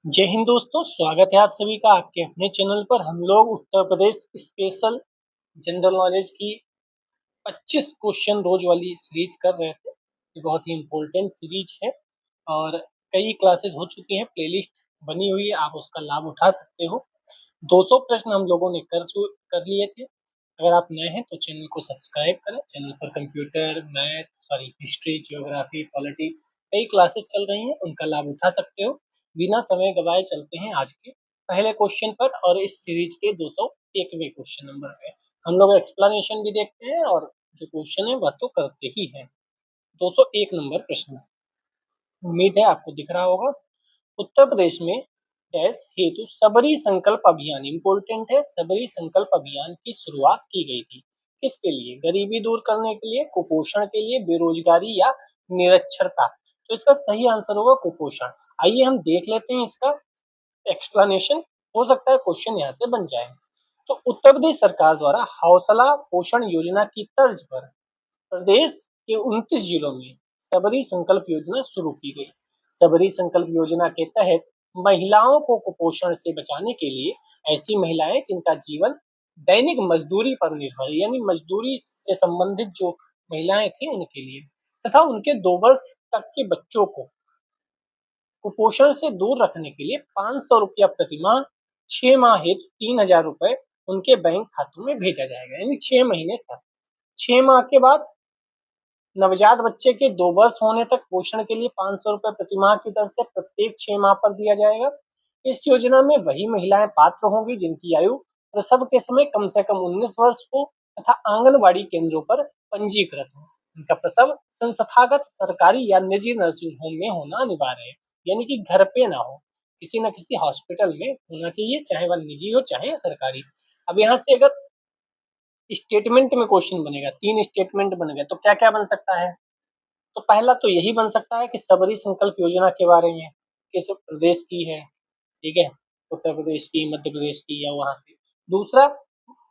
जय हिंद दोस्तों, स्वागत है आप सभी का आपके अपने चैनल पर। हम लोग Uttar Pradesh special general knowledge की 25 क्वेश्चन रोज वाली सीरीज कर रहे थे। ये बहुत ही इम्पोर्टेंट सीरीज है और कई क्लासेस हो चुकी हैं, प्लेलिस्ट बनी हुई है, आप उसका लाभ उठा सकते हो। 200 प्रश्न हम लोगों ने कर लिए थे। अगर आप नए हैं तो चैनल को सब्सक्राइब करें। चैनल पर कंप्यूटर, हिस्ट्री, ज्योग्राफी, पॉलिटी कई क्लासेस चल रही हैं, उनका लाभ उठा सकते हो। बिना समय गवाए चलते हैं आज के पहले क्वेश्चन पर और इस सीरीज के 201वें क्वेश्चन नंबर पे। हम लोग एक्सप्लेनेशन भी देखते हैं और जो क्वेश्चन है वह तो करते ही हैं। 201 नंबर प्रश्न, उम्मीद है आपको दिख रहा होगा। उत्तर प्रदेश में डैश हेतु सबरी संकल्प अभियान, इंपॉर्टेंट है, सबरी संकल्प अभियान की शुरुआत की गई थी। किसके लिए? गरीबी दूर करने के लिए, कुपोषण के लिए, बेरोजगारी या निरक्षरता। तो इसका सही आंसर होगा कुपोषण। आइए हम देख लेते हैं इसका एक्सप्लेनेशन, हो सकता है क्वेश्चन यहाँ से बन जाए। तो उत्तर प्रदेश सरकार द्वारा हौसला पोषण योजना की तर्ज पर प्रदेश के 29 जिलों में सबरी संकल्प योजना शुरू की गई। सबरी संकल्प योजना के तहत महिलाओं को कुपोषण से बचाने के लिए, ऐसी महिलाएं जिनका जीवन दैनिक मजदूरी पर निर्भर, यानी मजदूरी से संबंधित जो महिलाएं थी उनके लिए, तथा उनके 2 वर्ष तक के बच्चों को कुपोषण से दूर रखने के लिए 500 रुपया प्रति माह, 6 माह हेतु 3000 रुपए उनके बैंक खातों में भेजा जाएगा, यानी 6 महीने तक। 6 माह के बाद नवजात बच्चे के 2 वर्ष होने तक पोषण के लिए 500 रुपए प्रति माह की दर से प्रत्येक 6 माह पर दिया जाएगा। इस योजना में वही महिलाएं पात्र होंगी जिनकी आयु प्रसव के समय कम से कम 19 वर्ष हो तथा आंगनबाड़ी केंद्रों पर पंजीकृत हो। उनका प्रसव संस्थागत सरकारी या निजी नर्सिंग होम में होना अनिवार्य है, यानी कि घर पे ना हो, किसी न किसी हॉस्पिटल में होना चाहिए, चाहे वह निजी हो चाहे सरकारी। अब यहाँ से अगर स्टेटमेंट में क्वेश्चन बनेगा, 3 स्टेटमेंट बन गए, तो क्या क्या बन सकता है? तो पहला तो यही बन सकता है कि सबरी संकल्प योजना के बारे में, किस प्रदेश की है, ठीक है, उत्तर प्रदेश की, मध्य प्रदेश की या वहां से। दूसरा,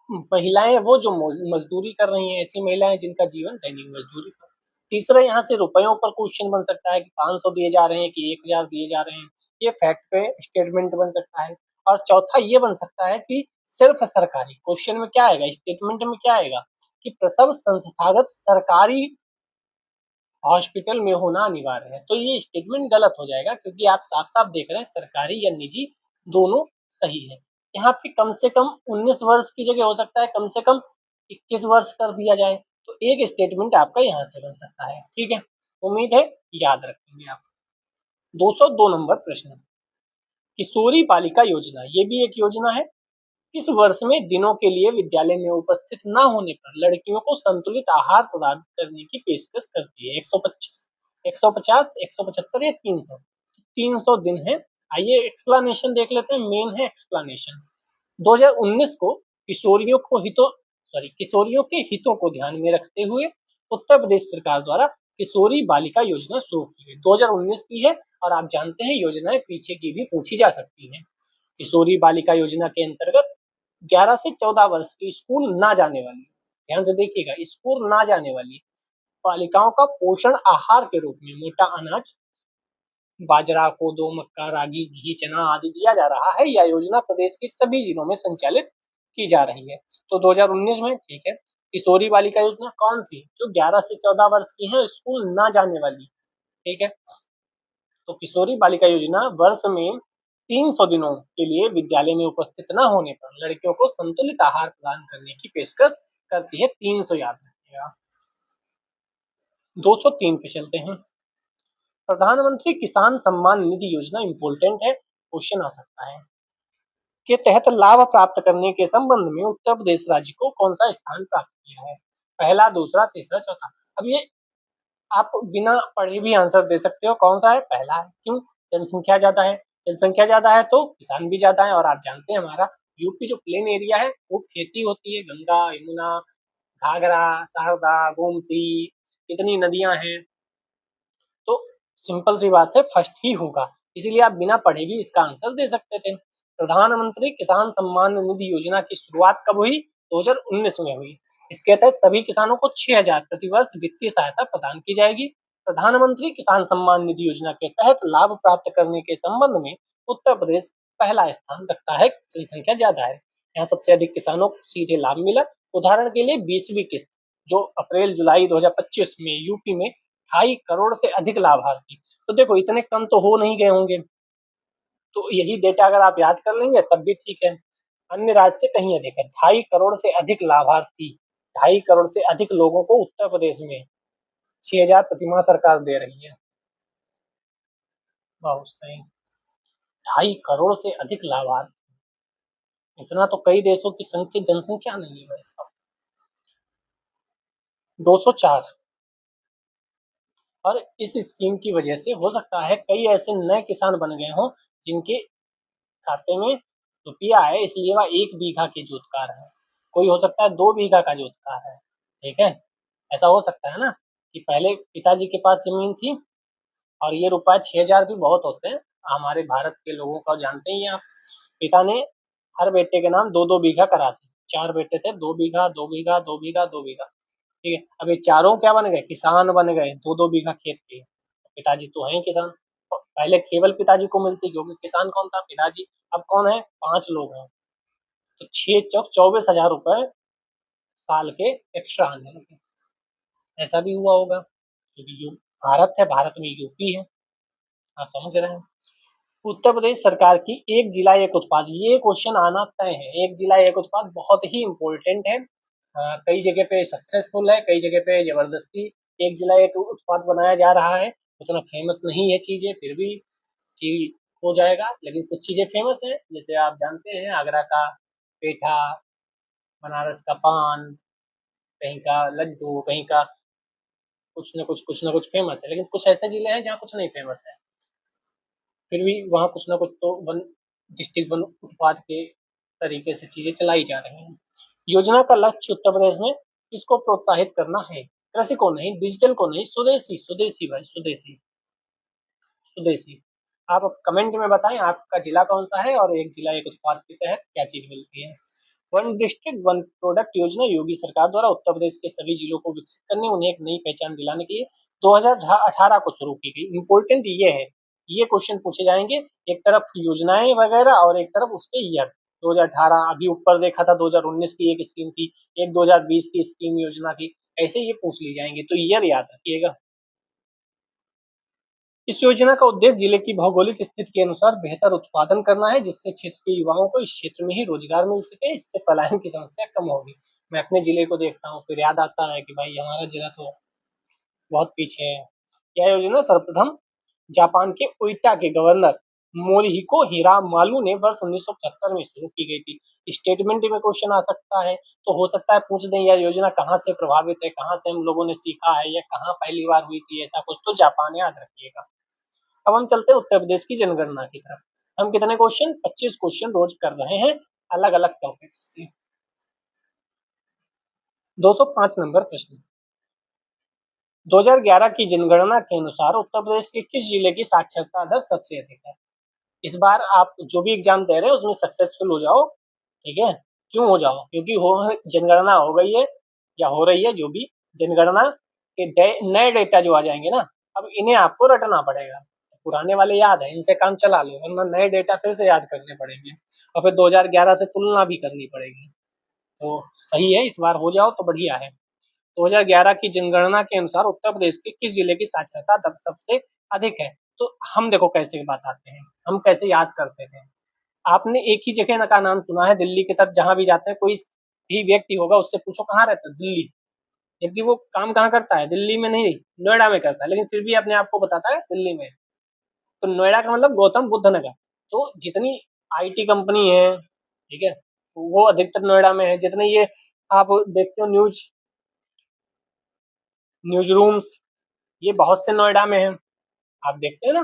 महिलाएं वो जो मजदूरी कर रही हैं, ऐसी महिलाएं जिनका जीवन दैनिक मजदूरी पर। तीसरा, यहाँ से रुपयों पर क्वेश्चन बन सकता है कि 500 दिए जा रहे हैं कि 1000 दिए जा रहे हैं, ये फैक्ट पे स्टेटमेंट बन सकता है। और चौथा ये बन सकता है कि सिर्फ सरकारी, क्वेश्चन में क्या आएगा, स्टेटमेंट में क्या आएगा कि प्रसव संस्थागत सरकारी हॉस्पिटल में होना अनिवार्य है। तो ये स्टेटमेंट गलत हो जाएगा क्योंकि आप साफ साफ देख रहे हैं सरकारी या निजी दोनों सही है। यहाँ पे कम से कम 19 वर्ष की जगह हो सकता है कम से कम 21 वर्ष कर दिया जाए, तो एक स्टेटमेंट आपका यहाँ से बन सकता है। ठीक है, उम्मीद है याद रखेंगे आप। 202 नंबर प्रश्न, किशोरी बालिका योजना, ये भी एक योजना है। इस वर्ष में दिनों के लिए विद्यालय में उपस्थित न होने पर लड़कियों को संतुलित आहार प्रदान करने की पेशकश करती है। 125, 150, 175 या 300, 300 दिन है। आइए एक्सप्लेनेशन देख लेते हैं, मेन है एक्सप्लेनेशन। 2019 को किशोरियों के हितों को ध्यान में रखते हुए उत्तर प्रदेश सरकार द्वारा किशोरी बालिका योजना शुरू की गई। 2019 की है और आप जानते हैं योजनाएं पीछे की भी पूछी जा सकती हैं। किशोरी बालिका योजना के अंतर्गत 11 से 14 वर्ष की स्कूल ना जाने वाली, ध्यान से देखिएगा, स्कूल ना जाने वाली बालिकाओं का पोषण आहार के रूप में मोटा अनाज, बाजरा, कोदो, मक्का, रागी, घी, चना आदि दिया जा रहा है। यह योजना प्रदेश के सभी जिलों में संचालित की जा रही है। तो 2019 में, ठीक है, किशोरी बालिका योजना कौन सी? जो 11 से 14 वर्ष की है, स्कूल ना जाने वाली, ठीक है। तो किशोरी बालिका योजना वर्ष में 300 दिनों के लिए विद्यालय में उपस्थित न होने पर लड़कियों को संतुलित आहार प्रदान करने की पेशकश करती है। 300 याद रखिएगा। 203 पे चलते हैं। प्रधानमंत्री किसान सम्मान निधि योजना इंपॉर्टेंट है, क्वेश्चन आ सकता है, के तहत लाभ प्राप्त करने के संबंध में उत्तर प्रदेश राज्य को कौन सा स्थान प्राप्त किया है? पहला, दूसरा, तीसरा, चौथा। अब ये आप बिना पढ़े भी आंसर दे सकते हो, कौन सा है? पहला है। क्यों? जनसंख्या ज्यादा है, जनसंख्या ज्यादा है तो किसान भी ज्यादा है, और आप जानते हैं हमारा यूपी जो प्लेन एरिया है वो खेती होती है, गंगा, यमुना, घाघरा, शारदा, गोमती, कितनी नदियां हैं, तो सिंपल सी बात है फर्स्ट ही होगा। इसीलिए आप बिना पढ़े भी इसका आंसर दे सकते थे। प्रधानमंत्री किसान सम्मान निधि योजना की शुरुआत कब हुई? 2019 में हुई। इसके तहत सभी किसानों को 6000 प्रति वर्ष वित्तीय सहायता प्रदान की जाएगी। प्रधानमंत्री किसान सम्मान निधि योजना के तहत लाभ प्राप्त करने के संबंध में उत्तर प्रदेश पहला स्थान रखता है, जनसंख्या ज्यादा है। यहाँ सबसे अधिक किसानों को सीधे लाभ मिला। उदाहरण के लिए 20वीं किस्त जो अप्रैल जुलाई 2025 में यूपी में 2.5 करोड़ से अधिक लाभार्थी। तो देखो इतने कम तो हो नहीं गए होंगे, तो यही डेटा अगर आप याद कर लेंगे तब भी ठीक है। अन्य राज्य से कहीं अधिक है, 2.5 करोड़ से अधिक लाभार्थी, 2.5 करोड़ से अधिक लोगों को उत्तर प्रदेश में 6,000 प्रतिमाह सरकार दे रही है। बहुत सही, 2.5 करोड़ से अधिक लाभार्थी, इतना तो कई देशों की जनसंख्या नहीं है भाई साहब। 204। और इस स्कीम की वजह से हो सकता है कई ऐसे नए किसान बन गए हों जिनके खाते में रुपया है, इसलिए वह 1 बीघा के जोतकार है। कोई हो सकता है 2 बीघा का जोतकार है, ठीक है, ऐसा हो सकता है ना कि पहले पिताजी के पास जमीन थी और ये रुपए 6,000 भी बहुत होते हैं, हमारे भारत के लोगों को जानते ही हैं आप। पिता ने हर बेटे के नाम 2-2 बीघा करा दी, 4 बेटे थे, 2 बीघा 2 बीघा 2 बीघा 2 बीघा, ठीक है। अब ये चारों क्या बन गए, किसान बन गए, 2-2 बीघा खेत के। पिताजी तो हैं किसान, पहले केवल पिताजी को मिलती क्योंकि किसान कौन था, पिताजी। अब कौन है, 5 लोग हैं, तो 6 चौक 24,000 रुपए साल के एक्स्ट्रा आने लगे। ऐसा भी हुआ होगा क्योंकि भारत है, भारत में यूपी है, आप समझ रहे हैं। उत्तर प्रदेश सरकार की एक जिला एक उत्पाद, ये क्वेश्चन आना तय है। एक जिला एक उत्पाद बहुत ही इम्पोर्टेंट है, कई जगह पे सक्सेसफुल है, कई जगह पे जबरदस्ती एक जिला एक उत्पाद बनाया जा रहा है। उतना फेमस नहीं है चीजें, फिर भी कि हो जाएगा, लेकिन कुछ चीजें फेमस है, जैसे आप जानते हैं आगरा का पेठा, बनारस का पान, कहीं का लड्डू, कहीं का कुछ ना कुछ फेमस है। लेकिन कुछ ऐसे जिले हैं जहाँ कुछ नहीं फेमस है, फिर भी वहाँ कुछ ना कुछ तो वन डिस्ट्रिक्ट वन उत्पाद के तरीके से चीजें चलाई जा रही हैं। योजना का लक्ष्य उत्तर प्रदेश में इसको प्रोत्साहित करना है, कृषि को नहीं, डिजिटल को नहीं, स्वदेशी, स्वदेशी भाई, स्वदेशी, स्वदेशी। आप कमेंट में बताएं आपका जिला कौन सा है और एक जिला एक उत्पाद के तहत क्या चीज मिलती है। वन डिस्ट्रिक्ट वन प्रोडक्ट योजना योगी सरकार द्वारा उत्तर प्रदेश के सभी जिलों को विकसित करने, उन्हें एक नई पहचान दिलाने के लिए 2018 को शुरू की गई। इम्पोर्टेंट ये है, ये क्वेश्चन पूछे जाएंगे, एक तरफ योजनाएं वगैरह और एक तरफ उसके ईयर। 2018 अभी ऊपर देखा था, 2019 की एक स्कीम थी, एक 2020 की स्कीम योजना थी, ऐसे ये पूछ ली जाएंगे, तो ईयर याद रखिएगा। इस योजना का उद्देश्य जिले की भौगोलिक स्थिति के अनुसार बेहतर उत्पादन करना है, जिससे क्षेत्र के युवाओं को इस क्षेत्र में ही रोजगार मिल सके, इससे पलायन की समस्या कम होगी। मैं अपने जिले को देखता हूँ, फिर याद आता है कि भाई हमारा जिला तो बहुत पीछे है। यह योजना सर्वप्रथम जापान के ओइटा के गवर्नर मोरिहिको हिरामालू ने वर्ष 1975 में शुरू की गई थी। स्टेटमेंट में क्वेश्चन आ सकता है, तो हो सकता है पूछ दें यह योजना कहाँ से प्रभावित है, कहाँ से हम लोगों ने सीखा है, या कहाँ पहली बार हुई थी, ऐसा कुछ तो जापान याद रखिएगा। अब हम चलते हैं उत्तर प्रदेश की जनगणना की तरफ। हम कितने क्वेश्चन, 25 क्वेश्चन रोज कर रहे हैं अलग अलग टॉपिक्स से। 205 नंबर प्रश्न, 2011 की जनगणना के अनुसार उत्तर प्रदेश के किस जिले की साक्षरता दर सबसे अधिक है। इस बार आप जो भी एग्जाम दे रहे हैं उसमें सक्सेसफुल हो जाओ, ठीक है। क्यों हो जाओ, क्योंकि हो जनगणना हो गई है या हो रही है, जो भी जनगणना के नए डेटा जो आ जाएंगे ना, अब इन्हें आपको रटना पड़ेगा। पुराने वाले याद है, इनसे काम चला लो, वरना नए डेटा फिर से याद करने पड़ेंगे और फिर 2011 से तुलना भी करनी पड़ेगी। तो सही है, इस बार हो जाओ तो बढ़िया है। 2011 की जनगणना के अनुसार उत्तर प्रदेश के किस जिले की साक्षरता दर सबसे अधिक है। तो हम देखो कैसे बताते हैं, हम कैसे याद करते थे। आपने एक ही जगह का नाम सुना है, दिल्ली की तरफ जहां भी जाते हैं, कोई भी व्यक्ति होगा उससे पूछो कहाँ रहते हो, दिल्ली, जबकि वो काम कहाँ करता है, दिल्ली में नहीं, नोएडा में करता है, लेकिन फिर भी अपने आप को बताता है दिल्ली में। तो नोएडा का मतलब गौतम बुद्ध नगर। तो जितनी आईटी कंपनी है, ठीक है, वो अधिकतर नोएडा में है। जितने ये आप देखते हो न्यूज रूम्स, ये बहुत से नोएडा में है, आप देखते हैं ना,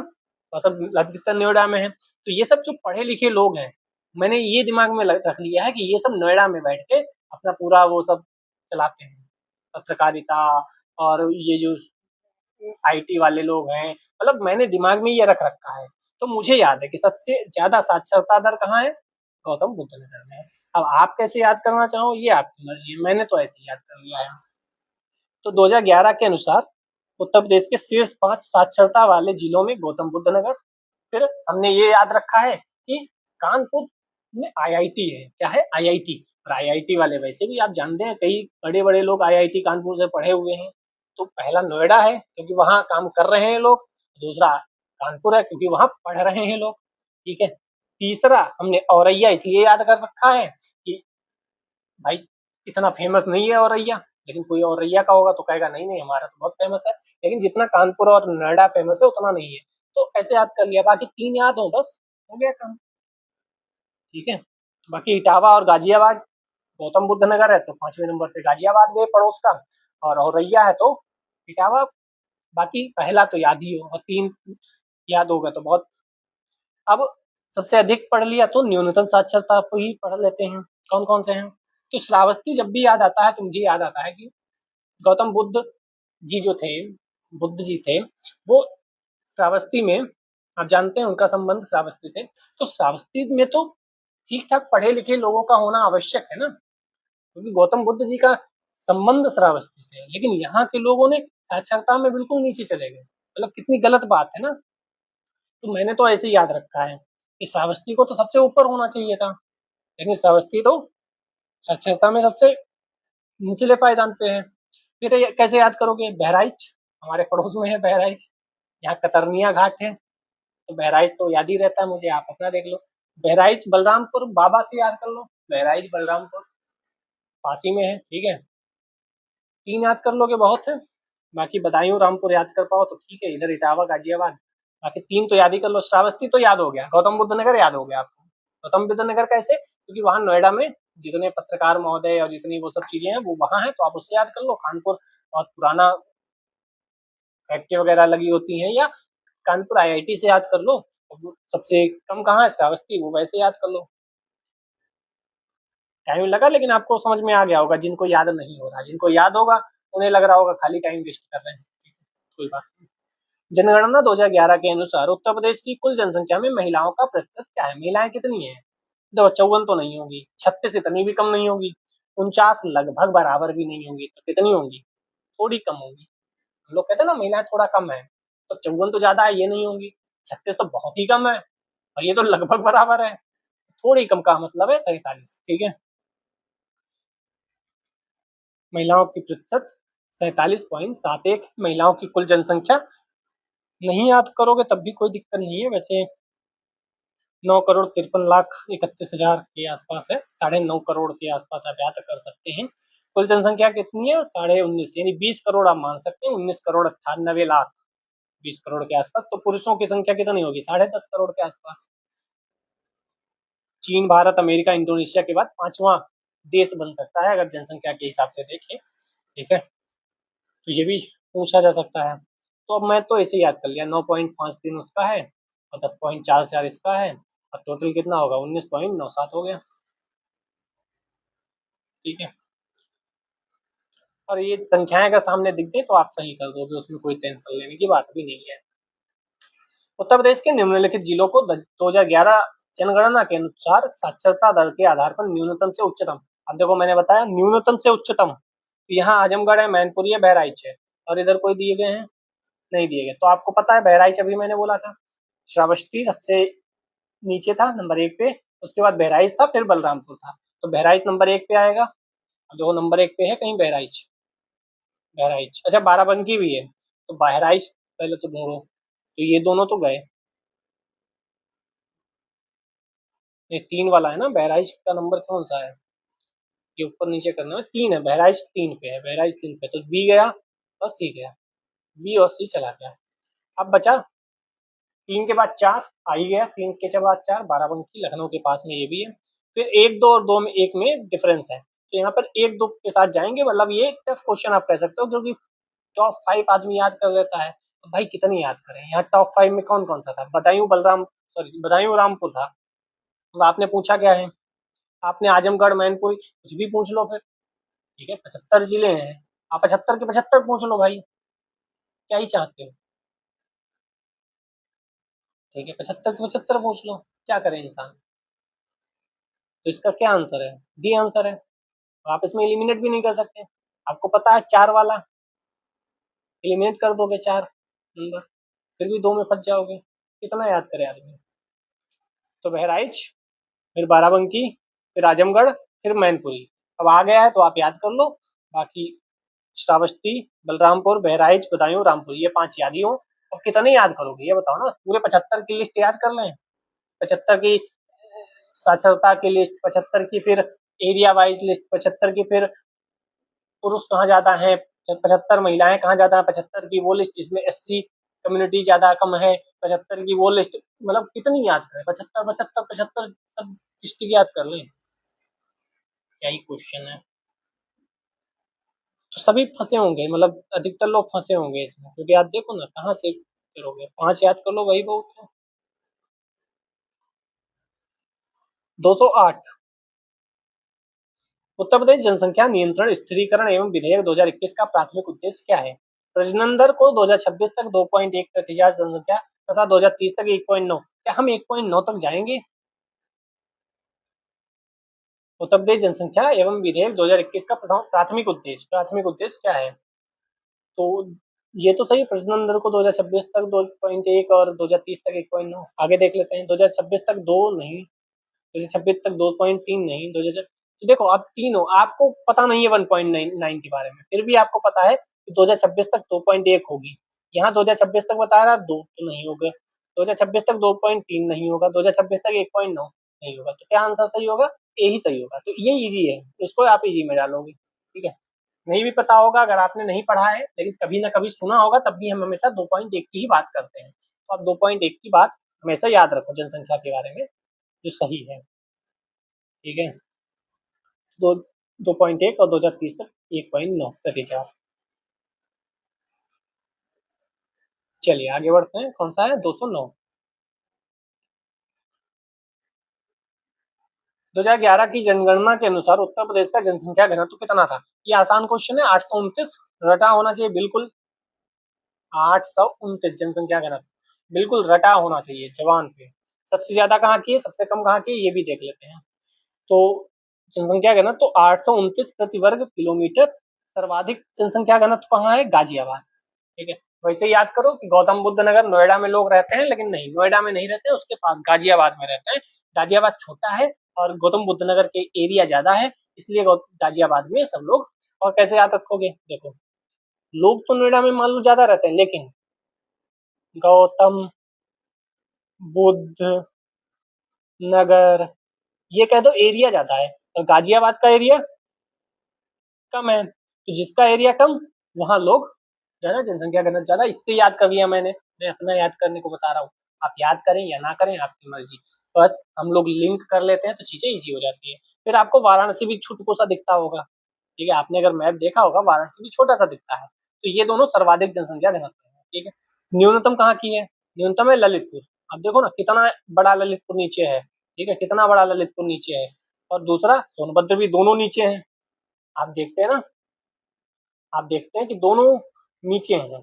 और सब अधिकतर नोएडा में है। तो ये सब जो पढ़े लिखे लोग हैं, मैंने ये दिमाग में रख लिया है कि ये सब नोएडा में बैठ के अपना पूरा वो सब चलाते हैं, पत्रकारिता, और ये जो आईटी वाले लोग हैं, मतलब मैंने दिमाग में ये रख रखा है। तो मुझे याद है कि सबसे ज्यादा साक्षरता दर कहाँ है, गौतम बुद्ध नगर में है। अब आप कैसे याद करना चाहो ये आपकी मर्जी है, मैंने तो ऐसे याद कर लिया है। तो 2011 के अनुसार उत्तर प्रदेश के शीर्ष 5 साक्षरता वाले जिलों में गौतम बुद्ध नगर, फिर हमने ये याद रखा है कि कानपुर में आईआईटी है। क्या है? आईआईटी। और आईआईटी वाले वैसे भी आप जानते हैं कई बड़े बड़े लोग आईआईटी कानपुर से पढ़े हुए हैं। तो पहला नोएडा है क्योंकि वहाँ काम कर रहे हैं लोग, दूसरा कानपुर है क्योंकि वहाँ पढ़ रहे हैं लोग। ठीक है। तीसरा हमने औरैया इसलिए याद कर रखा है कि भाई इतना फेमस नहीं है औरैया, लेकिन कोई औरैया का होगा तो कहेगा नहीं नहीं हमारा तो बहुत फेमस है, लेकिन जितना कानपुर और नोएडा फेमस है उतना नहीं है। तो ऐसे याद कर लिया, बाकी 3 याद हो बस, हो गया काम। ठीक है। बाकी इटावा और गाजियाबाद, गौतम बुद्ध नगर है तो 5वें नंबर पे गाजियाबाद गए पड़ोस का, और औरैया है तो इटावा। बाकी पहला तो याद ही हो, और 3 याद होगा तो बहुत। अब सबसे अधिक पढ़ लिया तो न्यूनतम साक्षरता को ही पढ़ लेते हैं, कौन कौन से हैं। तो श्रावस्ती जब भी याद आता है तो मुझे याद आता है कि गौतम बुद्ध जी जो थे, बुद्ध जी थे, वो श्रावस्ती में, आप जानते हैं उनका संबंध श्रावस्ती से, तो श्रावस्ती में तो ठीक ठाक पढ़े लिखे लोगों का होना आवश्यक है ना, क्योंकि गौतम बुद्ध जी का संबंध श्रावस्ती से है, लेकिन यहाँ के लोगों ने साक्षरता में बिल्कुल नीचे चले गए, मतलब कितनी गलत बात है ना। तो मैंने तो ऐसे ही याद रखा है कि श्रावस्ती को तो सबसे ऊपर होना चाहिए था, लेकिन श्रावस्ती तो साक्षरता में सबसे निचले पायदान पे है। फिर ये कैसे याद करोगे? बहराइच हमारे पड़ोस में है बहराइच, यहाँ कतरनिया घाट है, तो बहराइच तो याद ही रहता है मुझे, आप अपना देख लो। बहराइच बलरामपुर बाबा से याद कर लो, बहराइच बलरामपुर पास ही में है। ठीक है। 3 याद कर लोगे बहुत है, बाकी बदायूं रामपुर याद कर पाओ तो ठीक है, इधर इटावा गाजियाबाद, बाकी 3 तो याद ही कर लो। श्रावस्ती तो याद हो गया, गौतम बुद्ध नगर याद हो गया आपको। गौतम बुद्ध नगर कैसे? क्योंकि वहाँ नोएडा में जितने पत्रकार महोदय और जितनी वो सब चीजें हैं वो वहाँ हैं, तो आप उससे याद कर लो। कानपुर बहुत पुराना फैक्ट्री वगैरह लगी होती हैं, या कानपुर आईआईटी से याद कर लो। सबसे कम कहाँ है? श्रावस्ती, वो वैसे याद कर लो। टाइम लगा लेकिन आपको समझ में आ गया होगा, जिनको याद नहीं हो रहा, जिनको याद होगा उन्हें लग रहा होगा खाली टाइम वेस्ट कर रहे हैं। कोई बात नहीं। जनगणना 2011 के अनुसार उत्तर प्रदेश की कुल जनसंख्या में महिलाओं का प्रतिशत क्या है? महिलाएं कितनी है? देखो 54 तो नहीं होगी, 36 इतनी भी कम नहीं होगी, 49 लगभग बराबर भी नहीं होगी, तो कितनी होंगी? थोड़ी कम होगी। हम लोग कहते हैं ना महिलाएं थोड़ा कम है, तो 54 तो ज्यादा है ये नहीं होंगी, 36 तो बहुत ही कम है, और ये तो लगभग बराबर है। थोड़ी कम का मतलब है 47। ठीक है। महिलाओं की प्रतिशत 47.71, महिलाओं की कुल जनसंख्या। नहीं याद करोगे तब भी कोई दिक्कत नहीं है, वैसे 9,53,31,हजार के आसपास है, 9.5 करोड़ के आसपास आप याद कर सकते हैं। कुल जनसंख्या कितनी है? 19.5, यानी 20 करोड़ आप मान सकते हैं, 19,98,98,00,000, 20 करोड़ के आसपास। तो पुरुषों की संख्या कितनी होगी? 10.5 करोड़ के आसपास। चीन, भारत, अमेरिका, इंडोनेशिया के बाद 5वां देश बन सकता है अगर जनसंख्या के हिसाब से देखें। ठीक है। तो ये भी पूछा जा सकता है। तो अब मैं तो ऐसे याद कर लिया, 9.53 उसका है और 10.44 इसका है, और टोटल कितना होगा? 19.97 हो गया। ठीक है। और ये संख्याएं अगर सामने दिख गई तो आप सही कर दोगे, उसमें कोई टेंशन लेने की बात भी नहीं है। उत्तर प्रदेश के निम्नलिखित जिलों को 2011 जनगणना के अनुसार साक्षरता दर के आधार पर न्यूनतम से उच्चतम, अब देखो मैंने बताया न्यूनतम से उच्चतम, तो यहाँ आजमगढ़ है, मैनपुरी है, बहराइच है, और इधर कोई दिए गए हैं? नहीं दिए गए। तो आपको पता है बहराइच अभी मैंने बोला था, श्रावस्ती सबसे नीचे था नंबर 1 पे, उसके बाद बहराइच था, फिर बलरामपुर था, तो बहराइच नंबर 1 पे आएगा। जो नंबर 1 पे है कहीं बहराइच, बहराइच अच्छा बाराबंकी भी है, तो बहराइच पहले तो ढूंढो, तो ये दोनों तो गए। ये 3 वाला है ना, बहराइच का नंबर कौन सा है? ये ऊपर नीचे करना है, 3 है, बहराइच 3 पे है, बहराइच 3 पे, तो बी गया और सी गया, बी और सी चला गया। अब बचा 3 के बाद 4 आ ही गया, 3 के बाद 4, बाराबंकी लखनऊ के पास में ये भी है। फिर 1 2 और 2 में 1 में डिफरेंस है, तो यहाँ पर 1 2 के साथ जाएंगे, मतलब ये टफ क्वेश्चन आप कह सकते हो, क्योंकि टॉप 5 आदमी याद कर लेता है, तो भाई कितनी याद करें। यहाँ टॉप 5 में कौन कौन सा था? बदायूं बलराम, सॉरी बदायूं रामपुर था। अब आपने पूछा क्या है? आपने आजमगढ़, मैनपुरी कुछ भी पूछ लो फिर। ठीक है, 75 जिले हैं, आप 75 के 75 पूछ लो भाई, क्या ही चाहते हो। ठीक है, 75 के 75 पूछ लो, क्या करे इंसान। तो इसका क्या आंसर है? डी आंसर है। आप इसमें एलिमिनेट भी नहीं कर सकते, आपको पता है 4 वाला, एलिमिनेट कर दोगे 4 नंबर, फिर भी 2 में फंस जाओगे। कितना याद करे आदमी। तो बहराइच, फिर बाराबंकी, फिर आजमगढ़, फिर मैनपुरी। अब आ गया है तो आप याद कर लो। बाकी श्रावस्ती, बलरामपुर, बहराइच, बदायूं, रामपुर, ये 5 याद ही हो। अब कितने याद करोगे ये बताओ ना। पूरे 75 की लिस्ट याद कर लें। 75 की साक्षरता की लिस्ट, 75 की फिर एरिया वाइज लिस्ट, 75 की फिर पुरुष कहाँ ज्यादा है, 75 महिलाएं कहाँ ज्यादा है, 75 की वो लिस्ट जिसमें एससी कम्युनिटी ज्यादा कम है, 75 की वो लिस्ट। मतलब कितनी याद करें, 75 75 75 सब डिस्ट्रिक्ट याद कर लें। क्या ही क्वेश्चन है। तो सभी फंसे होंगे, मतलब अधिकतर लोग फंसे होंगे इसमें, क्योंकि आप देखो ना कहाँ से करोगे। 5 याद कर लो वही बहुत है। 208। उत्तर प्रदेश जनसंख्या नियंत्रण स्थिरीकरण एवं विधेयक 2021 का प्राथमिक उद्देश्य क्या है? प्रजनन दर को 2026 तक 2.1% जनसंख्या तथा 2030 तक 1.9। क्या हम 1.9 तक जाएंगे? उत्तर प्रदेश जनसंख्या एवं विधेयक 2021 का प्राथमिक उद्देश्य क्या है? तो ये तो सही, प्रजनन दर को 2026 तक 2.1 और 2030 तक 1.9। आगे देख लेते हैं। 2026 तक 2 नहीं, 2026 तक 2.3 नहीं, 2000। तो देखो आप तीनों, आपको पता नहीं है 1.9 के बारे में, फिर भी आपको पता है कि 2026 तक 2.1 होगी। यहाँ 2026 तक बता रहा 2 तो नहीं होगा, 2026 तक 2.3 नहीं होगा, 2026 तक 1.9 नहीं होगा। तो क्या आंसर सही होगा? ए ही सही होगा। तो ये इजी है, इसको आप इजी में डालोगे। ठीक है। नहीं भी पता होगा, अगर आपने नहीं पढ़ा है लेकिन कभी ना कभी सुना होगा, तब भी हम हमेशा 2.1 की ही बात करते हैं। तो आप 2.1 की बात हमेशा याद रखो जनसंख्या के बारे में, जो सही है। ठीक है। दो 2.1 और 2030 तक 1.9%। चलिए आगे बढ़ते हैं। कौन सा है? 209। 2011 की जनगणना के अनुसार उत्तर प्रदेश का जनसंख्या घनत्व कितना था? ये आसान क्वेश्चन है। 829 रटा होना चाहिए बिल्कुल। 829 जनसंख्या घनत्व बिल्कुल रटा होना चाहिए जवान पे। सबसे ज्यादा कहाँ की है, सबसे कम कहाँ की है, ये भी देख लेते हैं। तो जनसंख्या घनत्व तो 829 प्रति वर्ग किलोमीटर। सर्वाधिक जनसंख्या घनत्व कहाँ है? गाजियाबाद। ठीक है। वैसे याद करो कि गौतम बुद्ध नगर नोएडा में लोग रहते हैं, लेकिन नहीं, नोएडा में नहीं रहते, उसके पास गाजियाबाद में रहते हैं। गाजियाबाद छोटा है और गौतम बुद्ध नगर के एरिया ज्यादा है, इसलिए गाजियाबाद में सब लोग। और कैसे याद रखोगे? देखो, लोग तो नोएडा में मान लो ज्यादा रहते हैं, लेकिन गौतम बुद्ध नगर, ये कह दो एरिया ज्यादा है, और गाजियाबाद का एरिया कम है। तो जिसका एरिया कम, वहां लोग ज्यादा, जनसंख्या घनत्व ज्यादा। इससे याद कर लिया मैंने, मैं अपना याद करने को बता रहा हूँ। आप याद करें या ना करें आपकी मर्जी, बस हम लोग लिंक कर लेते हैं तो चीजें इजी हो जाती है। फिर आपको वाराणसी भी छुटकू सा दिखता होगा। ठीक है, आपने अगर मैप देखा होगा, वाराणसी भी छोटा सा दिखता है। तो ये दोनों सर्वाधिक जनसंख्या घनत्व है। ठीक है। न्यूनतम कहाँ की है? न्यूनतम है ललितपुर। अब देखो ना कितना बड़ा ललितपुर नीचे है। ठीक है, कितना बड़ा ललितपुर नीचे है। और दूसरा सोनभद्र भी, दोनों नीचे हैं। आप देखते हैं ना, आप देखते हैं कि दोनों नीचे हैं।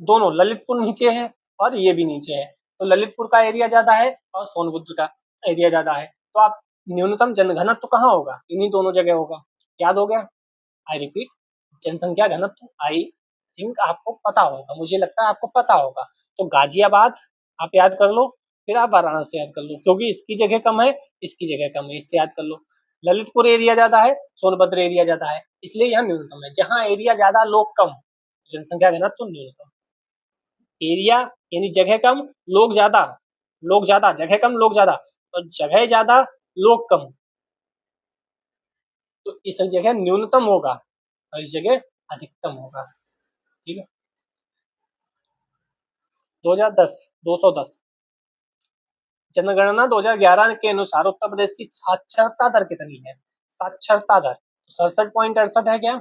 दोनों, ललितपुर नीचे है और ये भी नीचे है। तो ललितपुर का एरिया ज्यादा है और सोनभद्र का एरिया ज्यादा है। तो आप न्यूनतम जनघनत्व तो कहाँ होगा? इन्हीं दोनों जगह होगा। याद हो गया? आई रिपीट, जनसंख्या घनत्व आई थिंक आपको पता होगा, मुझे लगता है आपको पता होगा। तो गाजियाबाद आप याद कर लो, फिर आप वाराणसी याद कर लो, क्योंकि इसकी जगह कम है, इसकी जगह कम है, इससे याद कर लो। ललितपुर एरिया ज्यादा है, सोनभद्र एरिया ज्यादा है, इसलिए यहाँ न्यूनतम है। जहाँ एरिया ज्यादा लोग कम, जनसंख्या घनत्व तो न्यूनतम। एरिया यानी जगह कम, लोग ज्यादा, लोग ज्यादा जगह कम, लोग ज्यादा, तो जगह ज्यादा लोग कम, तो इस जगह न्यूनतम होगा और इस जगह अधिकतम होगा। ठीक है। 2010, 210। जनगणना 2011 के अनुसार उत्तर प्रदेश की साक्षरता दर कितनी है? साक्षरता दर 67.68 है क्या?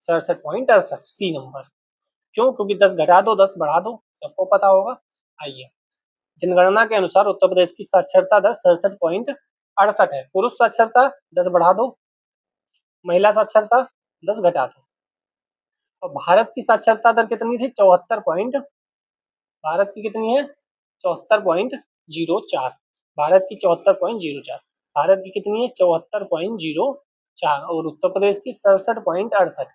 67.68, सी नंबर। क्यों? क्योंकि 10 घटा दो 10 बढ़ा दो, सबको पता होगा। आइए, जनगणना के अनुसार उत्तर प्रदेश की साक्षरता दर 67.68 है। पुरुष साक्षरता 10 बढ़ा दो, महिला साक्षरता 10 घटा दो। और भारत की साक्षरता दर कितनी थी? 74 पॉइंट। भारत की कितनी है? 74.04। भारत की 74.04। भारत की कितनी है? 74.04। और उत्तर प्रदेश की 67.68।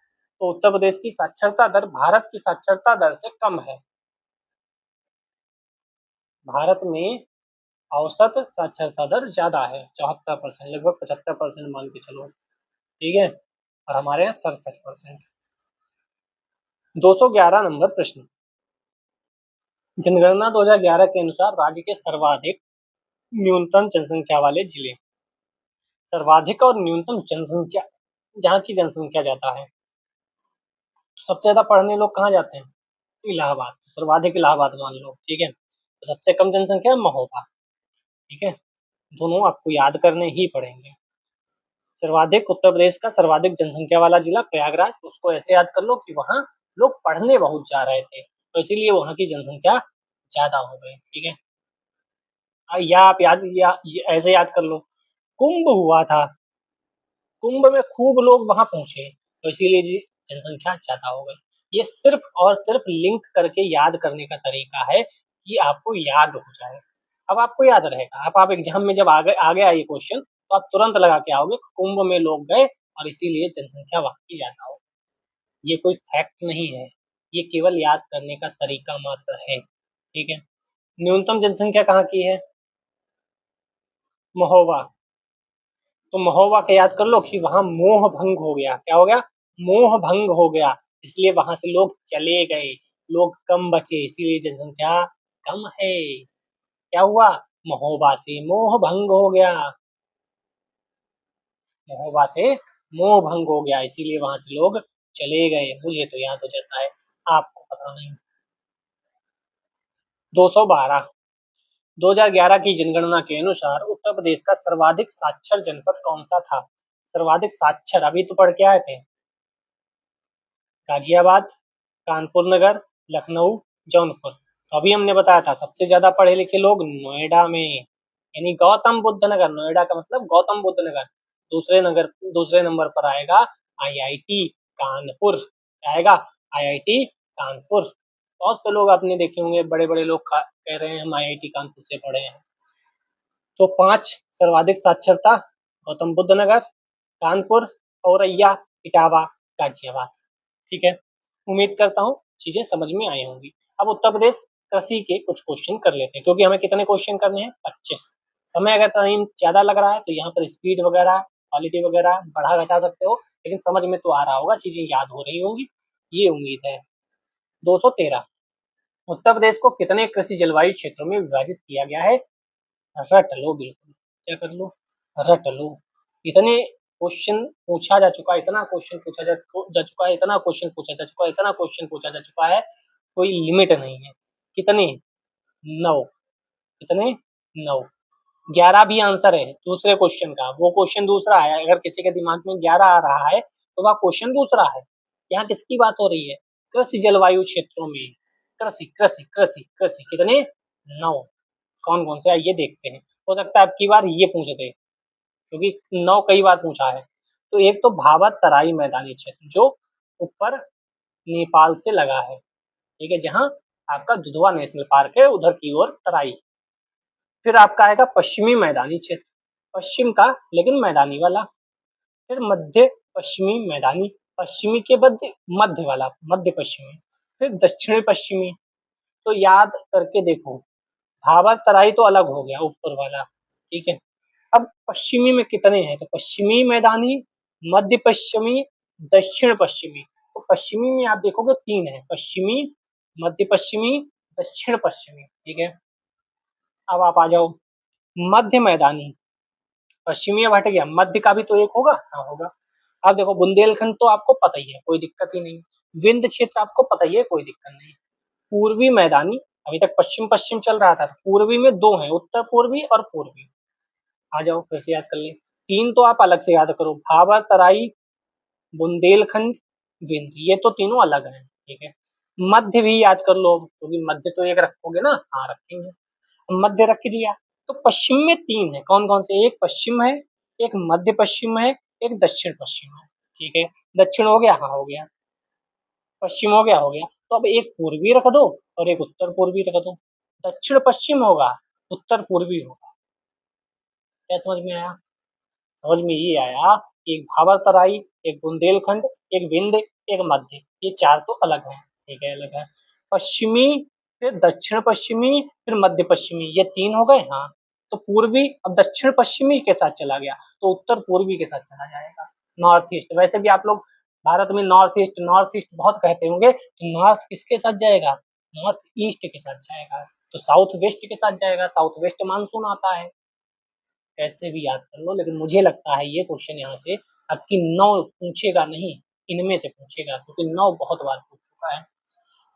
तो उत्तर प्रदेश की साक्षरता दर भारत की साक्षरता दर से कम है। भारत में औसत साक्षरता दर ज्यादा है, 74%, लगभग 75% मान के चलो, ठीक है, और हमारे यहाँ 67%। 211 नंबर प्रश्न, जनगणना 2011 के अनुसार राज्य के सर्वाधिक न्यूनतम जनसंख्या वाले जिले, सर्वाधिक और न्यूनतम जनसंख्या, जहाँ की जनसंख्या ज्यादा है, तो सबसे ज्यादा पढ़ने लोग कहाँ जाते हैं? इलाहाबाद, सर्वाधिक इलाहाबाद मान लो, ठीक है। तो सबसे कम जनसंख्या महोबा, ठीक है, दोनों आपको याद करने ही पड़ेंगे। सर्वाधिक, उत्तर प्रदेश का सर्वाधिक जनसंख्या वाला जिला प्रयागराज, उसको ऐसे याद कर लो कि वहाँ लोग पढ़ने बहुत जा रहे थे, तो इसीलिए वहाँ की जनसंख्या ज्यादा हो गई, ठीक है। या आप ऐसे याद कर लो, कुंभ हुआ था, कुंभ में खूब लोग वहां पहुंचे, तो इसीलिए जनसंख्या ज्यादा हो गई। ये सिर्फ और सिर्फ लिंक करके याद करने का तरीका है कि आपको याद हो जाए। अब आपको याद रहेगा, अब आप एग्जाम में जब आ गया ये क्वेश्चन, तो आप तुरंत लगा के आओगे कुंभ में लोग गए और इसीलिए जनसंख्या वहां की ज्यादा हो। ये कोई फैक्ट नहीं है, ये केवल याद करने का तरीका मात्र है, ठीक है। न्यूनतम जनसंख्या कहाँ की है? महोबा। तो महोबा के याद कर लो कि वहां मोह भंग हो गया। क्या हो गया? मोह भंग हो गया, इसलिए वहां से लोग चले गए, लोग कम बचे, इसीलिए जनसंख्या कम है। क्या हुआ? महोबा से मोह भंग हो गया, महोबा से मोह भंग हो गया, इसीलिए वहां से लोग चले गए। मुझे तो याद हो जाता है, आपको पता नहीं। 212, 2011 की जनगणना के अनुसार उत्तर प्रदेश का सर्वाधिक साक्षर जनपद कौन सा था? सर्वाधिक साक्षर अभी तो पढ़ के आए थे, गाजियाबाद, कानपुर नगर, लखनऊ, जौनपुर। तो अभी हमने बताया था सबसे ज्यादा पढ़े लिखे लोग नोएडा में, यानी गौतम बुद्ध नगर, नोएडा का मतलब गौतम बुद्ध नगर। दूसरे नंबर पर आएगा आईआईटी कानपुर, आएगा आईआईटी कानपुर। बहुत से लोग आपने देखे होंगे, बड़े बड़े लोग कह रहे हैं हम आईआईटी कानपुर से पढ़े हैं। तो 5 सर्वाधिक साक्षरता, गौतम बुद्ध नगर, कानपुर, औरैया, इटावा, गाजियाबाद, ठीक है। उम्मीद करता हूँ चीजें समझ में आई होंगी। अब उत्तर प्रदेश कृषि के कुछ क्वेश्चन कर लेते हैं, क्योंकि हमें कितने क्वेश्चन करने हैं? 25। समय अगर टाइम ज्यादा लग रहा है तो यहाँ पर स्पीड वगैरह, क्वालिटी वगैरह बढ़ा घटा सकते हो, लेकिन समझ में तो आ रहा होगा, चीजें याद हो रही होंगी, ये उम्मीद है। 213, उत्तर प्रदेश को कितने कृषि जलवायु क्षेत्रों में विभाजित किया गया है? रट लो, बिल्कुल, क्या कर लो? रट लो। इतने क्वेश्चन पूछा जा चुका है, इतना क्वेश्चन पूछा जा चुका है, इतना क्वेश्चन पूछा जा चुका है, इतना क्वेश्चन पूछा जा चुका है, कोई लिमिट नहीं है। कितने? 9। कितने? 9। 11 भी आंसर है दूसरे क्वेश्चन का, वो क्वेश्चन दूसरा है। अगर किसी के दिमाग में 11 आ रहा है तो वह क्वेश्चन दूसरा है। यहाँ किसकी बात हो रही है? कृषि जलवायु क्षेत्रों में, कृषि कृषि कृषि कृषि, कितने? 9। कौन कौन से, आइए देखते हैं। हो सकता है अब की बार ये पूछ दे, क्योंकि 9 कई बार पूछा है। तो एक तो भाबर तराई मैदानी क्षेत्र, जो ऊपर नेपाल से लगा है, ठीक है, जहाँ आपका दुधवा नेशनल पार्क है, उधर की ओर तराई। फिर आपका आएगा पश्चिमी मैदानी क्षेत्र, पश्चिम का लेकिन मैदानी वाला। फिर मध्य पश्चिमी मैदानी, पश्चिमी के मध्य, मध्य वाला, मध्य पश्चिमी। फिर दक्षिणी पश्चिमी। तो याद करके देखो, भाबर तराई तो अलग हो गया, ऊपर वाला, ठीक है। अब पश्चिमी में कितने हैं? तो पश्चिमी मैदानी, मध्य पश्चिमी, दक्षिण पश्चिमी। तो पश्चिमी में आप देखोगे 3 है, पश्चिमी, मध्य पश्चिमी, दक्षिण पश्चिमी, ठीक है। अब आप आ जाओ मध्य मैदानी, पश्चिमी अब हट गया, मध्य का भी तो एक होगा, हाँ होगा। अब देखो बुंदेलखंड तो आपको पता ही है, कोई दिक्कत ही नहीं। विंध्य क्षेत्र आपको पता ही है, कोई दिक्कत नहीं। पूर्वी मैदानी, अभी तक पश्चिम पश्चिम चल रहा था, पूर्वी में 2 है, उत्तर पूर्वी और पूर्वी। आ जाओ फिर से याद कर ले, 3 तो आप अलग से याद करो, भाबर तराई, बुंदेलखंड, विंध्य, ये तो तीनों अलग हैं, ठीक है। मध्य भी याद कर लो, क्योंकि मध्य तो एक रखोगे ना, हाँ रखेंगे, मध्य रख दिया। तो पश्चिम में 3 है, कौन कौन से? एक पश्चिम है, एक मध्य पश्चिम है, एक दक्षिण पश्चिम है, ठीक है। दक्षिण हो गया, हाँ हो गया। पश्चिम हो गया, हो गया। तो अब एक पूर्वी रख दो और एक उत्तर पूर्वी रख दो, दक्षिण पश्चिम होगा, उत्तर पूर्वी होगा। क्या समझ में आया? समझ में ये आया, एक भाबर तराई, एक बुंदेलखंड, एक विंध्य, एक मध्य, ये 4 तो अलग हैं, ठीक है, अलग है। पश्चिमी, फिर दक्षिण पश्चिमी, फिर मध्य पश्चिमी, ये 3 हो गए। हाँ, तो पूर्वी अब दक्षिण पश्चिमी के साथ चला गया, तो उत्तर पूर्वी के साथ चला जाएगा। नॉर्थ ईस्ट, वैसे भी आप लोग भारत में नॉर्थ ईस्ट बहुत कहते होंगे, तो नॉर्थ किसके साथ जाएगा? नॉर्थ ईस्ट के साथ जाएगा। तो साउथ वेस्ट के साथ जाएगा, साउथ वेस्ट मानसून आता है। कैसे भी याद कर लो, लेकिन मुझे लगता है ये क्वेश्चन यहाँ से आपकी 9 पूछेगा नहीं, इनमें से पूछेगा, क्योंकि 9 बहुत बार पूछ चुका है।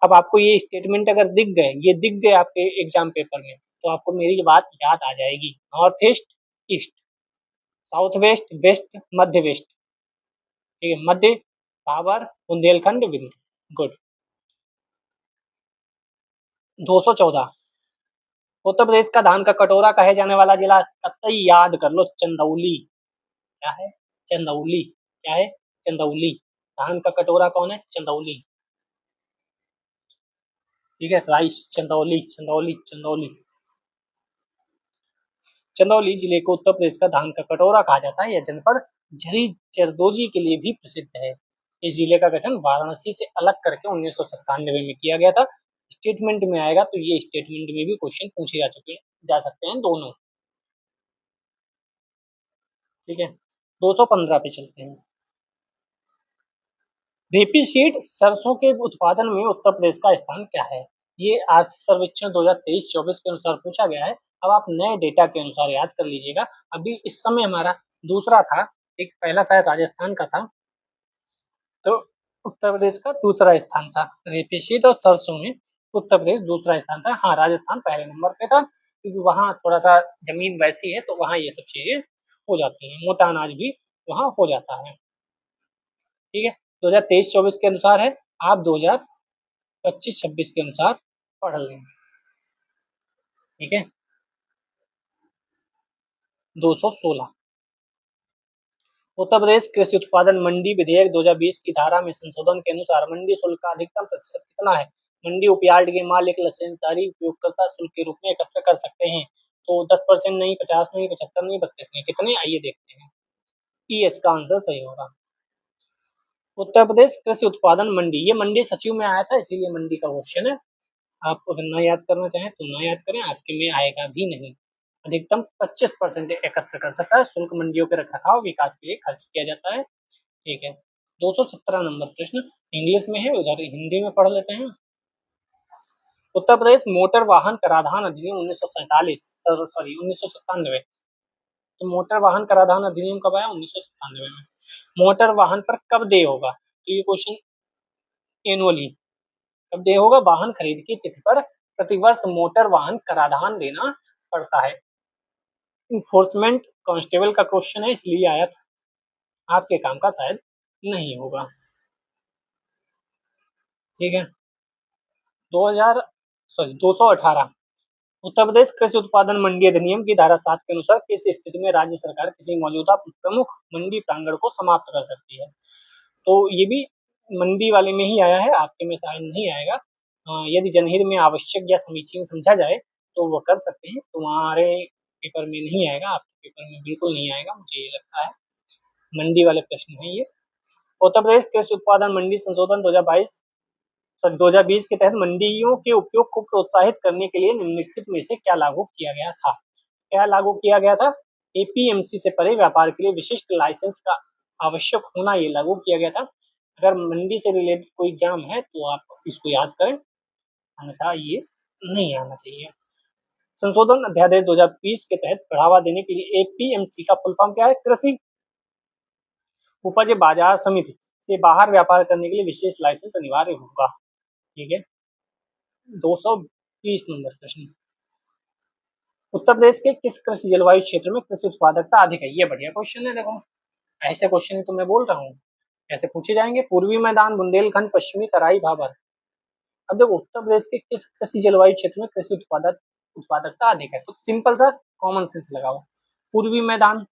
अब आपको ये स्टेटमेंट अगर दिख गए आपके एग्जाम पेपर में, तो आपको मेरी बात याद आ जाएगी। North east, east, south west, west, मध्य वेस्ट, ठीक है, मध्य, भाबर, बुंदेलखंड, विंध्य। गुड। 214, उत्तर प्रदेश का धान का कटोरा कहे जाने वाला जिला, कतई याद कर लो, चंदौली। क्या है? चंदौली। क्या है? चंदौली। धान का कटोरा कौन है? चंदौली। ठीक है, राइस, चंदौली, चंदौली, चंदौली। चंदौली जिले को उत्तर प्रदेश का धान का कटोरा कहा जाता है। यह जनपद झरी जरदोजी के लिए भी प्रसिद्ध है। इस जिले का गठन वाराणसी से अलग करके 1997 में किया गया था। स्टेटमेंट में आएगा तो ये स्टेटमेंट में भी क्वेश्चन पूछे जा सकते हैं दोनों। ठीक है, 215 पे चलते हैं। रेपीसीड सरसों के उत्पादन में उत्तर प्रदेश का स्थान क्या है? ये आर्थिक सर्वेक्षण 2023-24 के अनुसार पूछा गया है। अब आप नए डेटा के अनुसार याद कर लीजिएगा। अभी इस समय हमारा दूसरा था, एक पहला शायद राजस्थान का था, तो उत्तर प्रदेश का दूसरा स्थान था। रेपीसीड और सरसों में उत्तर प्रदेश दूसरा स्थान था। हाँ, राजस्थान पहले नंबर पे था, क्योंकि वहाँ थोड़ा सा जमीन वैसी है, तो वहाँ ये सब चीजें हो जाती हैं, मोटा अनाज भी वहाँ हो जाता है। ठीक है, 2023-24 के अनुसार है, आप 2025-26 के अनुसार पढ़ लें। ठीक है, 216, उत्तर प्रदेश कृषि उत्पादन मंडी विधेयक 2020 की धारा में संशोधन के अनुसार मंडी शुल्क का अधिकतम प्रतिशत कितना है? मंडी उपयार्ड के मालिक लाइसेंसधारी उपयोगकर्ता शुल्क के रूप में एकत्र कर सकते हैं। तो 10% नहीं, 50 नहीं, 75 नहीं, 32 नहीं, कितने? आइए देखते हैं। ई इसका आंसर सही होगा। उत्तर प्रदेश कृषि उत्पादन मंडी, ये मंडी सचिव में आया था, इसीलिए मंडी का क्वेश्चन है। आप अगर ना याद करना चाहें तो ना याद करें, आपके में आएगा भी नहीं। अधिकतम 25% एकत्र कर सकता है। शुल्क मंडियों के रखरखाव विकास के लिए खर्च किया जाता है। ठीक है, 217 नंबर प्रश्न इंग्लिश में है, उधर हिंदी में पढ़ लेते हैं। उत्तर प्रदेश मोटर वाहन कराधान अधिनियम 1947, सॉरी 1997, तो मोटर वाहन कराधान अधिनियम कब आया? 1997 में। मोटर वाहन पर कब देय होगा? तो ये क्वेश्चन एनुअली कब देय होगा? वाहन खरीद की तिथि पर प्रतिवर्ष मोटर वाहन कराधान देना पड़ता है। इन्फोर्समेंट कांस्टेबल का क्वेश्चन है, इसलिए आया था, आपके काम का शायद नहीं होगा। ठीक है, 218, उत्तर प्रदेश कृषि उत्पादन मंडी अधिनियम की धारा 7 के अनुसार किस स्थिति में राज्य सरकार किसी मौजूदा प्रमुख मंडी प्रांगण को समाप्त कर सकती है? तो ये भी मंडी वाले में ही आया है, आपके में शायद नहीं आएगा। यदि जनहित में आवश्यक या समीचीन समझा जाए तो वो कर सकते हैं। तुम्हारे पेपर में नहीं आएगा, आपके पेपर में बिल्कुल नहीं आएगा, मुझे ये लगता है। मंडी वाले प्रश्न है ये। उत्तर प्रदेश कृषि उत्पादन मंडी संशोधन 2020 के तहत मंडियों के उपयोग को प्रोत्साहित करने के लिए निम्नलिखित में से क्या लागू किया गया था? क्या लागू किया गया था? एपीएमसी से परे व्यापार के लिए विशिष्ट लाइसेंस का आवश्यक होना, ये लागू किया गया था। अगर मंडी से रिलेटेड कोई एग्जाम है तो आप इसको याद करें, अन्यथा ये नहीं आना चाहिए। संशोधन अध्यादेश 2020 के तहत बढ़ावा देने के लिए एपीएमसी का फुल फॉर्म क्या है? कृषि उपज बाजार समिति से बाहर व्यापार करने के लिए विशेष लाइसेंस अनिवार्य होगा। ठीक है, 220 नंबर प्रश्न, उत्तर प्रदेश के किस कृषि जलवायु क्षेत्र में कृषि उत्पादकता अधिक है? ये बढ़िया क्वेश्चन है, देखो ऐसे क्वेश्चन तो मैं बोल रहा हूँ, ऐसे पूछे जाएंगे। पूर्वी मैदान, बुंदेलखंड, पश्चिमी तराई, भाबर। अब देखो उत्तर प्रदेश के किस कृषि जलवायु क्षेत्र में कृषि उत्पादकता अधिक है? तो सिंपल सा कॉमन सेंस लगाओ। पूर्वी मैदान,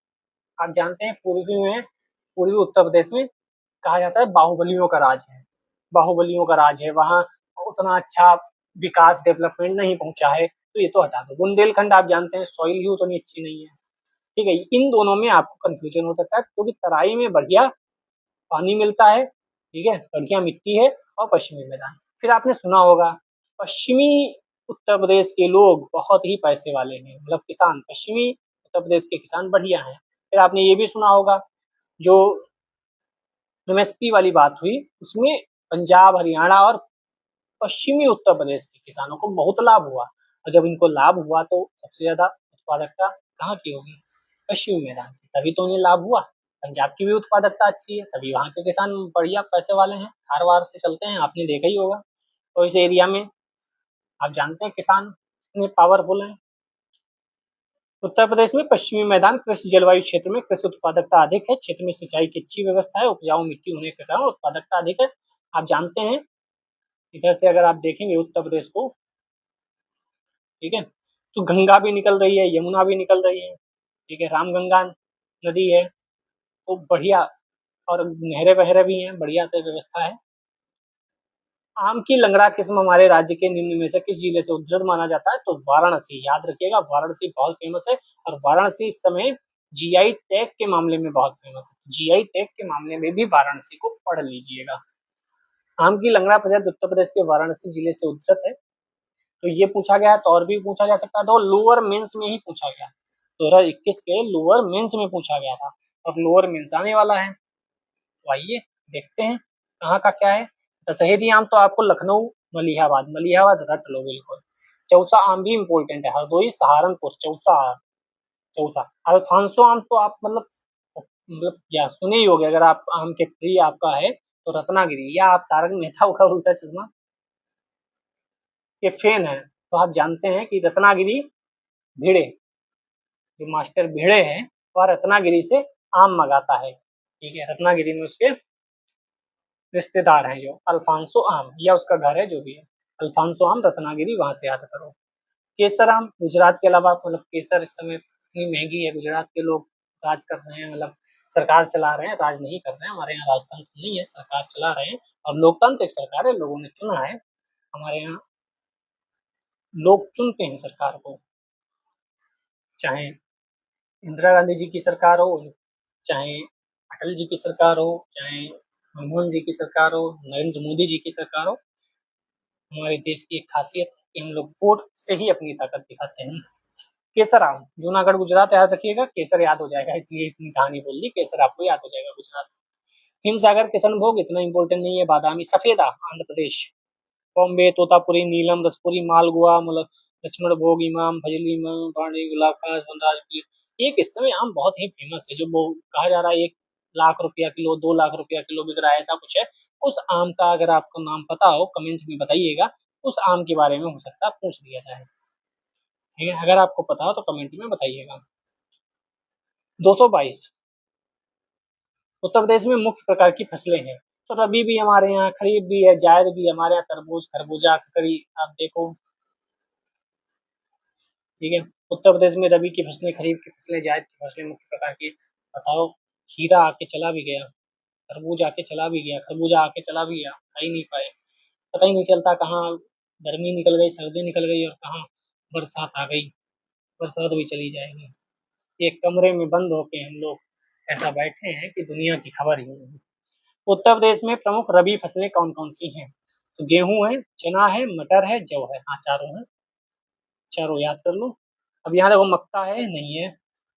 आप जानते हैं पूर्वी उत्तर प्रदेश में कहा जाता है बाहुबलियों का राज है, बाहुबलियों का राज है, वहाँ उतना अच्छा विकास डेवलपमेंट नहीं पहुंचा है, तो ये तो हटा दो। बुंदेलखंड आप जानते हैं सॉइल ही उतनी अच्छी नहीं है। ठीक है, इन दोनों में आपको कंफ्यूजन हो सकता है, क्योंकि तराई में बढ़िया पानी मिलता है, ठीक है, बढ़िया मिट्टी है और पश्चिमी मैदान। फिर आपने सुना होगा पश्चिमी उत्तर प्रदेश के लोग बहुत ही पैसे वाले हैं, मतलब किसान, पश्चिमी उत्तर प्रदेश के किसान बढ़िया हैं। फिर आपने ये भी सुना होगा जो एमएसपी वाली बात हुई, उसमें पंजाब, हरियाणा और पश्चिमी उत्तर प्रदेश के किसानों को बहुत लाभ हुआ, और जब इनको लाभ हुआ तो सबसे ज्यादा उत्पादकता कहाँ की होगी? पश्चिमी मैदान की, तभी तो उन्हें लाभ हुआ। पंजाब की भी उत्पादकता अच्छी है, तभी वहां के किसान बढ़िया पैसे वाले हैं, थार वार से चलते हैं, आपने देखा ही होगा। तो इस एरिया में आप जानते हैं किसान कितने पावरफुल हैं। उत्तर प्रदेश में पश्चिमी मैदान कृषि जलवायु क्षेत्र में कृषि उत्पादकता अधिक है, क्षेत्र में सिंचाई की अच्छी व्यवस्था है, उपजाऊ मिट्टी होने के कारण उत्पादकता अधिक है। आप जानते हैं इधर से अगर आप देखेंगे उत्तर प्रदेश को, ठीक है, तो गंगा भी निकल रही है, यमुना भी निकल रही है, ठीक है, रामगंगा नदी है, तो बढ़िया, और नहरें वहरे भी हैं, बढ़िया से व्यवस्था है। आम की लंगड़ा किस्म हमारे राज्य के निम्न में से किस जिले से उद्धृत माना जाता है? तो वाराणसी, याद रखिएगा, वाराणसी बहुत फेमस है, और वाराणसी इस समय जीआई टैग के मामले में बहुत फेमस है। जीआई टैग के मामले में भी वाराणसी को पढ़ लीजिएगा। आम की लंगड़ा प्रजाति उत्तर प्रदेश के वाराणसी जिले से उद्धृत है। तो ये पूछा गया है, तो और भी पूछा जा सकता है, तो लोअर मेंस में ही पूछा गया, 2021 के लोअर मेंस में पूछा गया था, और लोअर मेंस आने वाला है। तो आइए देखते हैं कहाँ का क्या है। दशहरी आम तो आपको लखनऊ, मलिहाबाद, मलिहाबाद रट लो बिल्कुल। चौसा आम भी इम्पोर्टेंट है, हरदोई, सहारनपुर, चौसा आम, चौसा। अल्फांसो आम तो आप मतलब क्या सुने ही होगे, अगर आप आम के प्रिय आपका है तो रत्नागिरी, या आप तारक मेहता का उल्टा चश्मा के फैन है तो आप जानते हैं कि रत्नागिरी भिड़े, जो मास्टर भिड़े हैं, वह रत्नागिरी से आम मंगाता है, ठीक है, रत्नागिरी में उसके रिश्तेदार हैं जो अल्फांसो आम, या उसका घर है, जो भी है, अल्फांसो आम रत्नागिरी, वहां से याद करो। केसर आम गुजरात के अलावा, मतलब केसर इस समय इतनी महंगी है, गुजरात के लोग राज कर रहे हैं, मतलब सरकार चला रहे हैं, राज नहीं कर रहे हैं, हमारे यहाँ राजतंत्र नहीं है, सरकार चला रहे हैं, और लोकतांत्रिक सरकार है, लोगों ने चुना है। हमारे यहाँ लोग चुनते हैं सरकार को, चाहे इंदिरा गांधी जी की सरकार हो, चाहे अटल जी की सरकार हो, चाहे मनमोहन जी की सरकार हो, नरेंद्र मोदी जी की सरकार हो, हमारे देश की एक खासियत है कि हम लोग वोट से ही अपनी ताकत दिखाते हैं। केसर आम जूनागढ़ गुजरात, याद रखिएगा, केसर याद हो जाएगा, इसलिए इतनी कहानी बोल दी, केसर आपको याद हो जाएगा गुजरात। हिमसागर किशनभोग इतना इंपॉर्टेंट नहीं है, बादामी सफेदा आंध्र प्रदेश, बॉम्बे तोतापुरी, नीलम रसपुरी, मालगुआ, मतलब लक्ष्मण भोग, इमाम, फजली इमाम, पानी, गुलाब खास, वनराज। एक इस समय आम बहुत ही फेमस है, जो कहा जा रहा है 1 लाख रुपया किलो, 2 लाख रुपया किलो बिक रहा है, ऐसा कुछ है। उस आम का अगर आपको नाम पता हो कमेंट में बताइएगा, उस आम के बारे में हो सकता है पूछ लिया जाए, ठीक है, अगर आपको पता हो तो कमेंट में बताइएगा। 222 उत्तर प्रदेश में मुख्य प्रकार की फसलें हैं, तो रबी भी हमारे यहाँ, खरीफ भी है, जायद भी, हमारे यहाँ तरबूज, खरबूजा, ककड़ी, आप देखो, ठीक है। उत्तर प्रदेश में रबी की फसलें, खरीफ की फसलें, जायद की फसलें मुख्य प्रकार की। बताओ, खीरा आके चला भी गया, तरबूज आके चला भी गया, खरबूजा आके चला भी गया, खा ही नहीं पाए, पता ही नहीं चलता कहाँ गर्मी निकल गई, सर्दी निकल गई, और कहाँ बरसात आ गई, बरसात भी चली जाएगी। एक कमरे में बंद होके हम लोग ऐसा बैठे हैं कि दुनिया की खबर ही नहीं। उत्तर प्रदेश में प्रमुख रबी फसलें कौन कौन सी हैं? तो गेहूं है, चना है, मटर है, जौ है, हाँ चारों है, चारों याद कर लो। अब यहाँ देखो, मक्का है, नहीं है,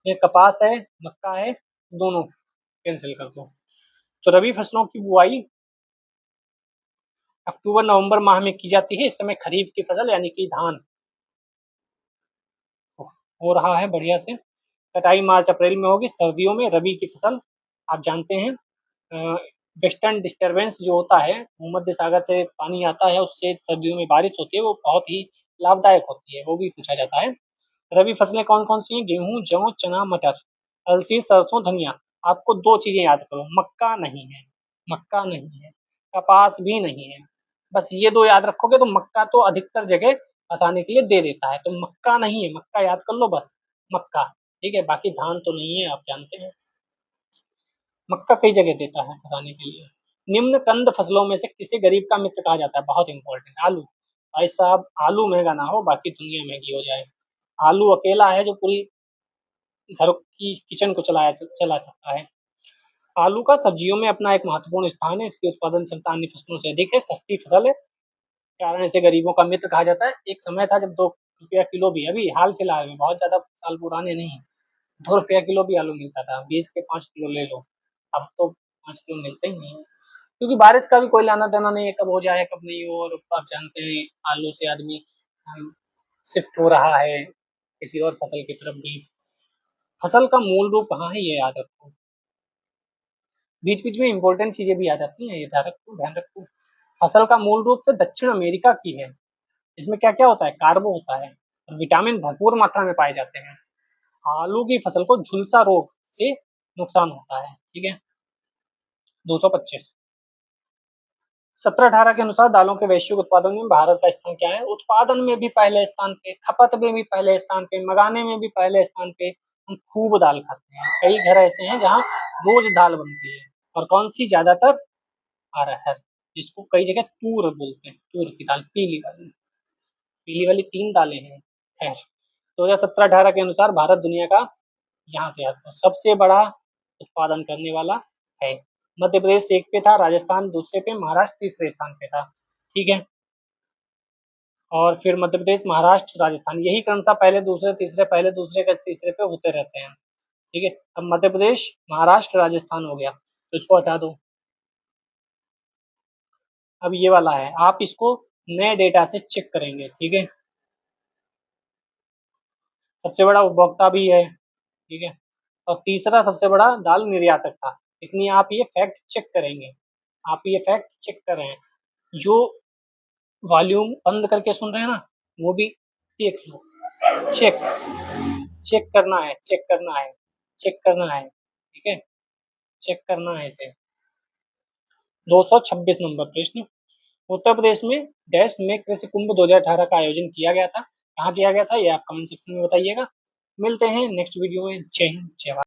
ये कपास है, मक्का है, दोनों कैंसिल कर दो। तो रबी फसलों की बुआई अक्टूबर नवंबर माह में की जाती है, इस समय खरीफ की फसल यानी कि धान हो रहा है बढ़िया से। कटाई मार्च अप्रैल में होगी, सर्दियों में रबी की फसल, आप जानते हैं वेस्टर्न डिस्टर्बेंस जो होता है, भूमध्य सागर से पानी आता है, उससे सर्दियों में बारिश होती है, वो बहुत ही लाभदायक होती है, वो भी पूछा जाता है। रबी फसलें कौन कौन सी हैं? गेहूं, जौ, चना, मटर, अलसी, सरसों, धनिया। आपको दो चीजें याद करो, मक्का नहीं है, मक्का नहीं है, कपास भी नहीं है, बस ये दो याद रखोगे तो मक्का तो अधिकतर जगह फंसाने के लिए दे देता है, तो मक्का नहीं है, मक्का याद कर लो बस, मक्का, ठीक है, बाकी धान तो नहीं है, आप जानते हैं, मक्का कई जगह देता है फंसाने के लिए। निम्न कंद फसलों में से किसे गरीब का मित्र कहा जाता है? बहुत इंपॉर्टेंट, आलू। भाई साहब, आलू महंगा ना हो, बाकी दुनिया महंगी हो जाए, आलू अकेला है जो पूरी घर की किचन को चला सकता है। आलू का सब्जियों में अपना एक महत्वपूर्ण स्थान है। इसकी उत्पादन क्षमता अन्य फसलों से अधिक है, सस्ती फसल है, कारण इसे गरीबों का मित्र कहा जाता है। एक समय था जब 2 रुपया किलो भी, अभी हाल फिलहाल में, बहुत ज्यादा साल पुराने नहीं, 2 रुपया किलो भी आलू मिलता था। 20 के 5 किलो ले लो, अब तो 5 किलो मिलते ही नहीं है, क्योंकि बारिश का भी कोई लाना देना नहीं है, कब हो जाए कब नहीं हो। और आप जानते हैं आलू से आदमी शिफ्ट हो रहा है किसी और फसल की तरफ भी। फसल का मूल रूप कहाँ है, ये याद रखो। बीच बीच में इंपॉर्टेंट चीजें भी आ जाती हैं, ये ध्यान रखो। फसल का मूल रूप से दक्षिण अमेरिका की है। इसमें क्या क्या होता है, कार्बो होता है और विटामिन भरपूर मात्रा में पाए जाते हैं। आलू की फसल को झुलसा रोग से नुकसान होता है। ठीक है, 225। 17-18 के अनुसार दालों के वैश्विक उत्पादन में भारत का स्थान क्या है। उत्पादन में भी पहले स्थान पे, खपत में भी पहले स्थान पे, मंगाने में भी पहले स्थान पे। हम खूब दाल खाते हैं, कई घर ऐसे हैं जहाँ रोज दाल बनती है। और कौन सी ज्यादातर, अरहर, जिसको कई जगह तूर बोलते हैं, तूर की दाल, पीली वाली। पीली वाली 3 दालें हैं। खैर, 2017-18 के अनुसार भारत दुनिया का, यहाँ से आपको, सबसे बड़ा उत्पादन करने वाला है। मध्य प्रदेश 1 पे था, राजस्थान दूसरे पे, महाराष्ट्र तीसरे स्थान पे था। ठीक है, और फिर मध्य प्रदेश, महाराष्ट्र, राजस्थान, यही क्रमशः पहले दूसरे तीसरे, पहले दूसरे का तीसरे पे होते रहते हैं। ठीक है, अब मध्य प्रदेश, महाराष्ट्र, राजस्थान हो गया, तो इसको हटा दो। अब ये वाला है, आप इसको नए डेटा से चेक करेंगे। ठीक है, सबसे बड़ा उपभोक्ता भी है। ठीक है, और तीसरा सबसे बड़ा दाल निर्यातक था। इतनी आप ये फैक्ट चेक करेंगे, आप ये फैक्ट चेक कर रहे हैं। जो वॉल्यूम बंद करके सुन रहे हैं ना, वो भी देख लो। चेक चेक करना है, चेक करना है, चेक करना है। ठीक है, चेक करना है इसे। 226 नंबर प्रश्न, उत्तर प्रदेश में डैश में कृषि कुंभ 2018 का आयोजन किया गया था। कहाँ किया गया था, ये आप कमेंट सेक्शन में बताइएगा। मिलते हैं नेक्स्ट वीडियो में। जय हिंद, जय भारत।